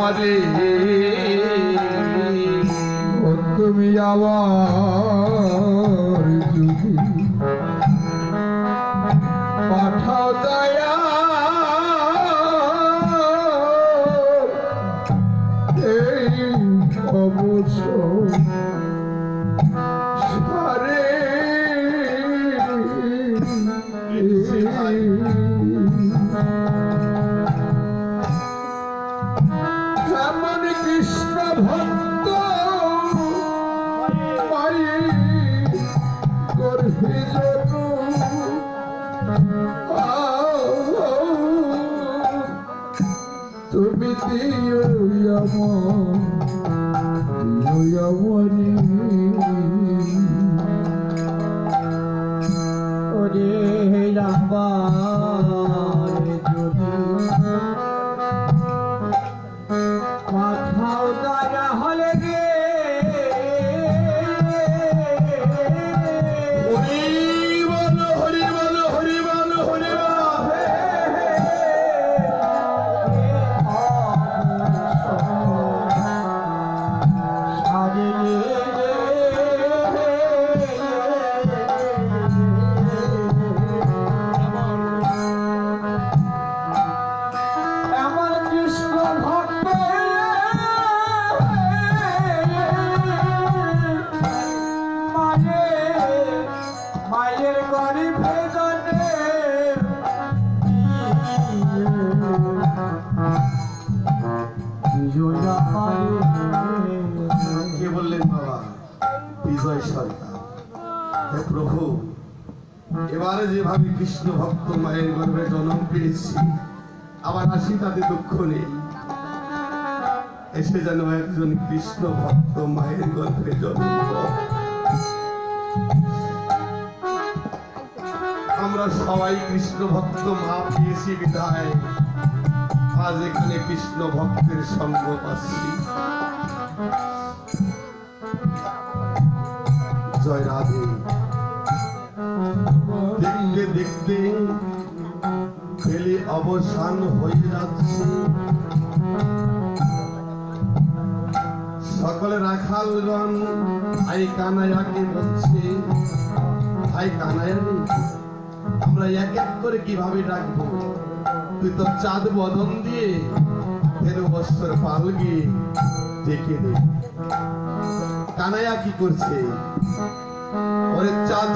আমারে তুমি আবার যদি পাঠাও দয়া এই অবসর সারে যেমন কৃষ্ণ ভক্ত গর্ভে তুমি দিও আমরে ওরে রাম্বা যদি পাঠাও দয়া হলে গে মায়ের গরিবে জনে কে বললেন বাবা? বিজয় সরকার। হে প্রভু, এবারে যেভাবে কৃষ্ণ ভক্ত মায়ের গর্ভে জন্ম পেয়েছি, আবার আসি তাতে দুঃখ নেই। এসে যেন একজন কৃষ্ণ ভক্ত মায়ের গর্ভে জন্ম পায়। আমরা সবাই কৃষ্ণ ভক্ত মা পেয়েছি বিধায় আজ এখানে কৃষ্ণ ভক্তের সঙ্গ পাচ্ছি। জয় রাধে। দেখতে দেখতে ফেলে অবসান হয়ে যাচ্ছে। সকলে রাখালগণ আই কানাইয়াকে বলছে, ভাই কানাইয়া রে, আমরা এক এক করে কিভাবে ডাকবো? তুই তো চাঁদ বদন দিয়ে 13 বছর পালগে ডেকে দে। কানাইয়া কি করছে? ওরে চাঁদ